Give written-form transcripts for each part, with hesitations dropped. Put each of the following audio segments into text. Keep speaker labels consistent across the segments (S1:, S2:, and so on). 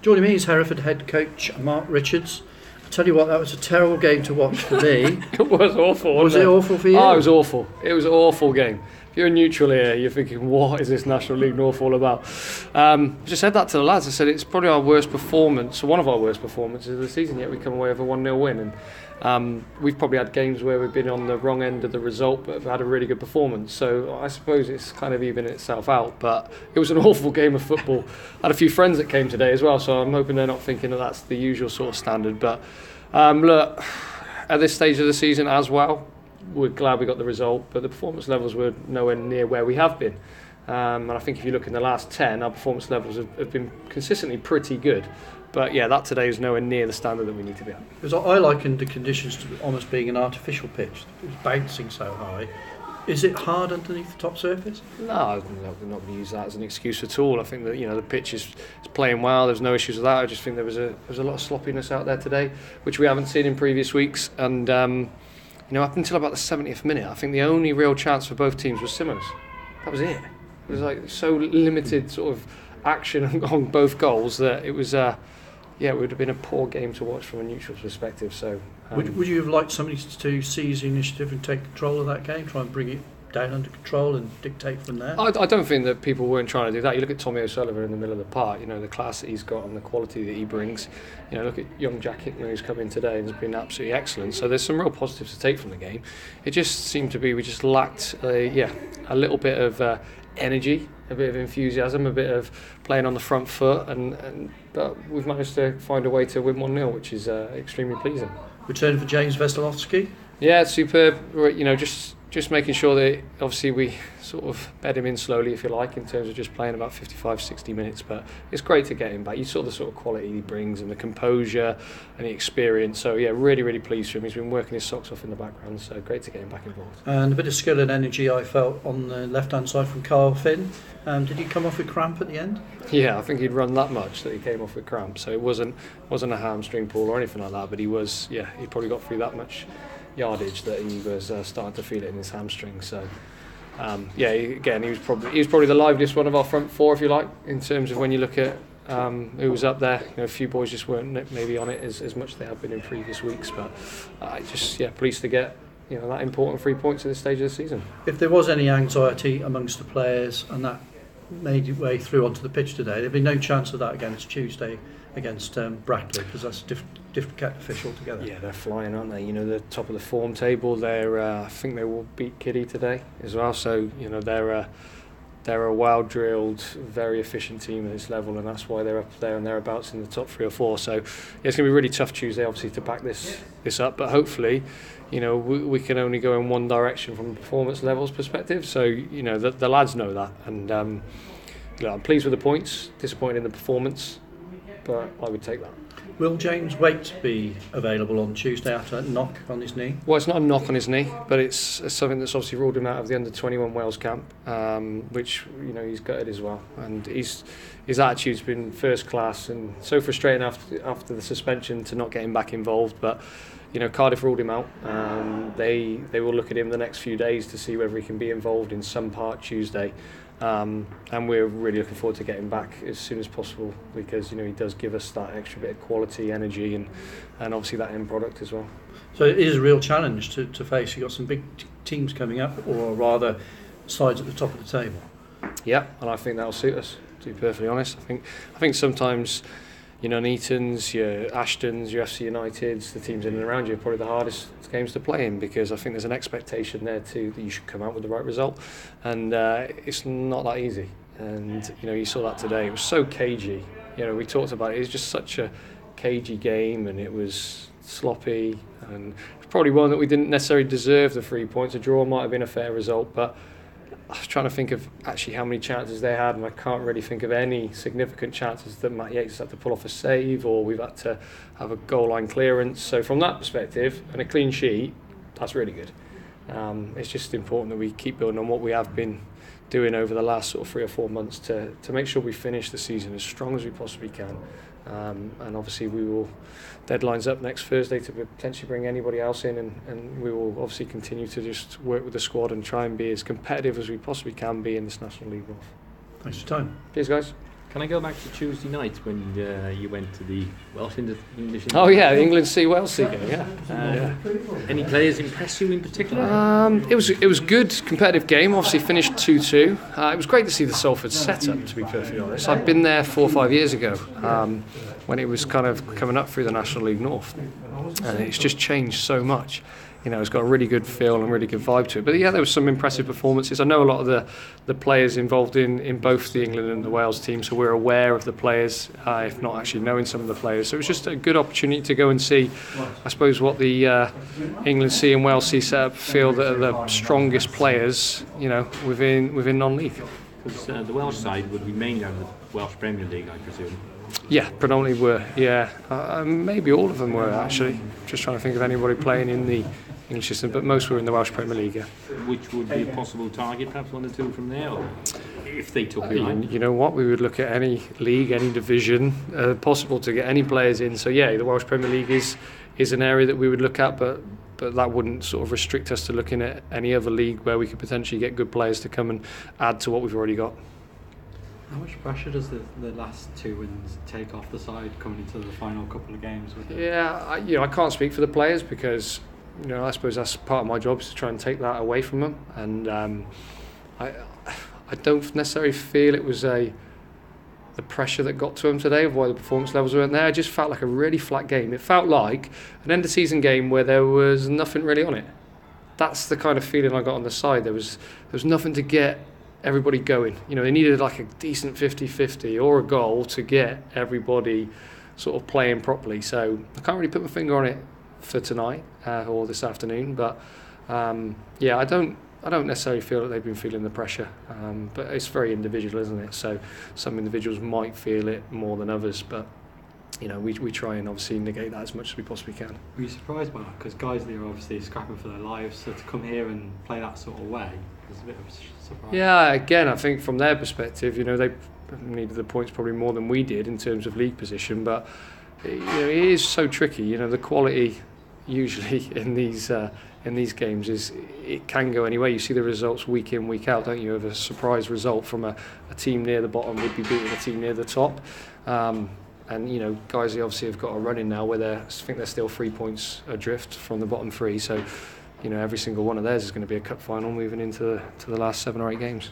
S1: Joining me is Hereford head coach Mark Richards. I tell you what, that was a terrible game to watch for me.
S2: It was awful.
S1: Was it awful for you?
S2: Oh, it was awful. It was an awful game. If you're a neutral here, you're thinking, what is this National League North all about? I just said that to the lads. I said it's probably our worst performance, one of our worst performances of the season, yet we come away with a 1-0 win. And we've probably had games where we've been on the wrong end of the result but have had a really good performance. So I suppose it's kind of evening itself out. But it was an awful game of football. I had a few friends that came today as well, so I'm hoping they're not thinking that that's the usual sort of standard. But look, at this stage of the season as well, we're glad we got the result, but the performance levels were nowhere near where we have been. And I think if you look in the last 10, our performance levels have been consistently pretty good. But yeah, that today is nowhere near the standard that we need to be at.
S1: Because I likened the conditions to almost being an artificial pitch. It was bouncing so high. Is it hard underneath the top surface?
S2: No, I'm not going to use that as an excuse at all. I think that the pitch is playing well. There's no issues with that. I just think there was a lot of sloppiness out there today, which we haven't seen in previous weeks. And up until about the 70th minute, I think the only real chance for both teams was Simmons. That was it. It was like so limited sort of action on both goals that it was. It would have been a poor game to watch from a neutral perspective. So,
S1: would you have liked somebody to seize the initiative and take control of that game, try and bring it down under control and dictate from there?
S2: I don't think that people weren't trying to do that. You look at Tommy O'Sullivan in the middle of the park. The class that he's got and the quality that he brings. Look at young Jack Hickman who's come in today and has been absolutely excellent. So there's some real positives to take from the game. It just seemed to be we just lacked a little bit of energy, a bit of enthusiasm, a bit of playing on the front foot, but we've managed to find a way to win 1-0, which is extremely pleasing.
S1: Return for James Veselovsky?
S2: Yeah, it's superb. Just making sure that obviously we sort of bed him in slowly, if you like, in terms of just playing about 55-60 minutes. But it's great to get him back. You saw the sort of quality he brings and the composure and the experience. So yeah, really, really pleased for him. He's been working his socks off in the background, so great to get him back involved.
S1: And a bit of skill and energy I felt on the left-hand side from Carl Finn. Did he come off with cramp at the end?
S2: Yeah, I think he'd run that much that he came off with cramp. So it wasn't a hamstring pull or anything like that. But he probably got through that much yardage that he was starting to feel it in his hamstring. So again, he was probably the liveliest one of our front four, if you like, in terms of when you look at who was up there. A few boys just weren't maybe on it as much as they have been in previous weeks, but pleased to get that important 3 points at this stage of the season.
S1: If there was any anxiety amongst the players and that made its way through onto the pitch today, there'd be no chance of that against Tuesday against Brackley, because that's a different cat of fish altogether.
S2: Yeah, they're flying, aren't they? The top of the form table. I think they will beat Kitty today as well. So they're a well-drilled, very efficient team at this level, and that's why they're up there and thereabouts in the top 3 or 4. So it's going to be really tough Tuesday, obviously, to back this up. But hopefully, we can only go in one direction from a performance levels perspective. So the lads know that, and I'm pleased with the points. Disappointed in the performance, but I would take that.
S1: Will James Waite be available on Tuesday after that knock on his knee?
S2: Well, it's not a knock on his knee, but it's something that's obviously ruled him out of the under-21 Wales camp, which he's gutted as well. And his attitude's been first class, and so frustrating after the suspension to not get him back involved. But Cardiff ruled him out. They will look at him the next few days to see whether he can be involved in some part Tuesday. And we're really looking forward to getting back as soon as possible, because he does give us that extra bit of quality, energy, and obviously that end product as well.
S1: So it is a real challenge to face. You've got some big teams coming up, or rather sides at the top of the table.
S2: Yeah, and I think that'll suit us, to be perfectly honest. I think sometimes Nuneatons, your Ashtons, your FC Uniteds, the teams in and around you are probably the hardest games to play in, because I think there's an expectation there too that you should come out with the right result, and it's not that easy. And you saw that today. It was so cagey. We talked about it. It was just such a cagey game, and it was sloppy, and it's probably one that we didn't necessarily deserve the 3 points. A draw might have been a fair result, but I was trying to think of actually how many chances they had, and I can't really think of any significant chances that Matt Yates had to pull off a save, or we've had to have a goal line clearance. So from that perspective, and a clean sheet, that's really good. It's just important that we keep building on what we have been doing over the last sort of 3 or 4 months to make sure we finish the season as strong as we possibly can. And obviously we will, deadline's up next Thursday to potentially bring anybody else in, and we will obviously continue to just work with the squad and try and be as competitive as we possibly can be in this National League North.
S1: Thanks for your time.
S2: Cheers guys.
S3: Can I go back to Tuesday night when you went to the Welsh English?
S2: Oh yeah, England c Wales game. Yeah.
S3: Any players impress you in particular?
S2: It was good competitive game. Obviously finished 2-2. It was great to see the Salford setup. To be perfectly honest, I'd been there 4 or 5 years ago when it was kind of coming up through the National League North, and it's just changed so much. You know, it's got a really good feel and really good vibe to it. But yeah, there was some impressive performances. I know a lot of the players involved in both the England and the Wales teams, so we're aware of the players, if not actually knowing some of the players. So it was just a good opportunity to go and see, I suppose, what the England C and Wales C setup feel that are the strongest players, you know, within non-league.
S3: Because the Welsh side would be mainly out of the Welsh Premier League, I presume.
S2: Yeah, predominantly were. Yeah, maybe all of them were actually. Just trying to think of anybody playing in the English system, but most were in the Welsh Premier League. Yeah.
S3: Which would be a possible target, perhaps 1 or 2 from there, or if they took you on.
S2: You know what? We would look at any league, any division, possible to get any players in. So yeah, the Welsh Premier League is an area that we would look at, but that wouldn't sort of restrict us to looking at any other league where we could potentially get good players to come and add to what we've already got.
S4: How much pressure does the last 2 wins take off the side coming into the final couple of games with it?
S2: Yeah, I can't speak for the players because, you know, I suppose that's part of my job is to try and take that away from them. And I don't necessarily feel it was the pressure that got to them today of why the performance levels weren't there. It just felt like a really flat game. It felt like an end of season game where there was nothing really on it. That's the kind of feeling I got on the side. There was nothing to get everybody going. You know, they needed like a decent 50-50 or a goal to get everybody sort of playing properly. So I can't really put my finger on it for tonight or this afternoon, but yeah, I don't necessarily feel that they've been feeling the pressure, but it's very individual, isn't it? So some individuals might feel it more than others, but you know, we try and obviously negate that as much as we possibly can.
S4: Were you surprised by that? Because Guiseley are obviously scrapping for their lives, so to come here and play that sort of way was a bit of a surprise.
S2: Yeah, again, I think from their perspective, you know, they needed the points probably more than we did in terms of league position, but you know, it is so tricky. You know, the quality usually in these games is it can go anywhere. You see the results week in, week out, don't you? Of a surprise result from a team near the bottom would be beating a team near the top. And you know, Guiseley obviously have got a run in now where I think they're still 3 points adrift from the bottom 3. So, you know, every single one of theirs is going to be a cup final moving into the last 7 or 8 games.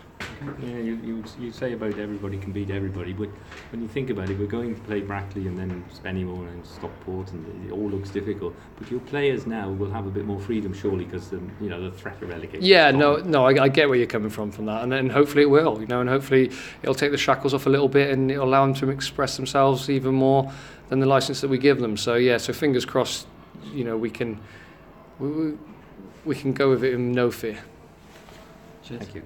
S3: Yeah, you say about everybody can beat everybody, but when you think about it, we're going to play Brackley and then Spennymoor and Stockport, and it all looks difficult. But your players now will have a bit more freedom, surely, because you know, the threat of relegation.
S2: Yeah, no, I get where you're coming from that, and then hopefully it will, you know, and hopefully it'll take the shackles off a little bit, and it'll allow them to express themselves even more than the license that we give them. So yeah, so fingers crossed, you know, we can go with it in no fear.
S4: Cheers.
S3: Thank you.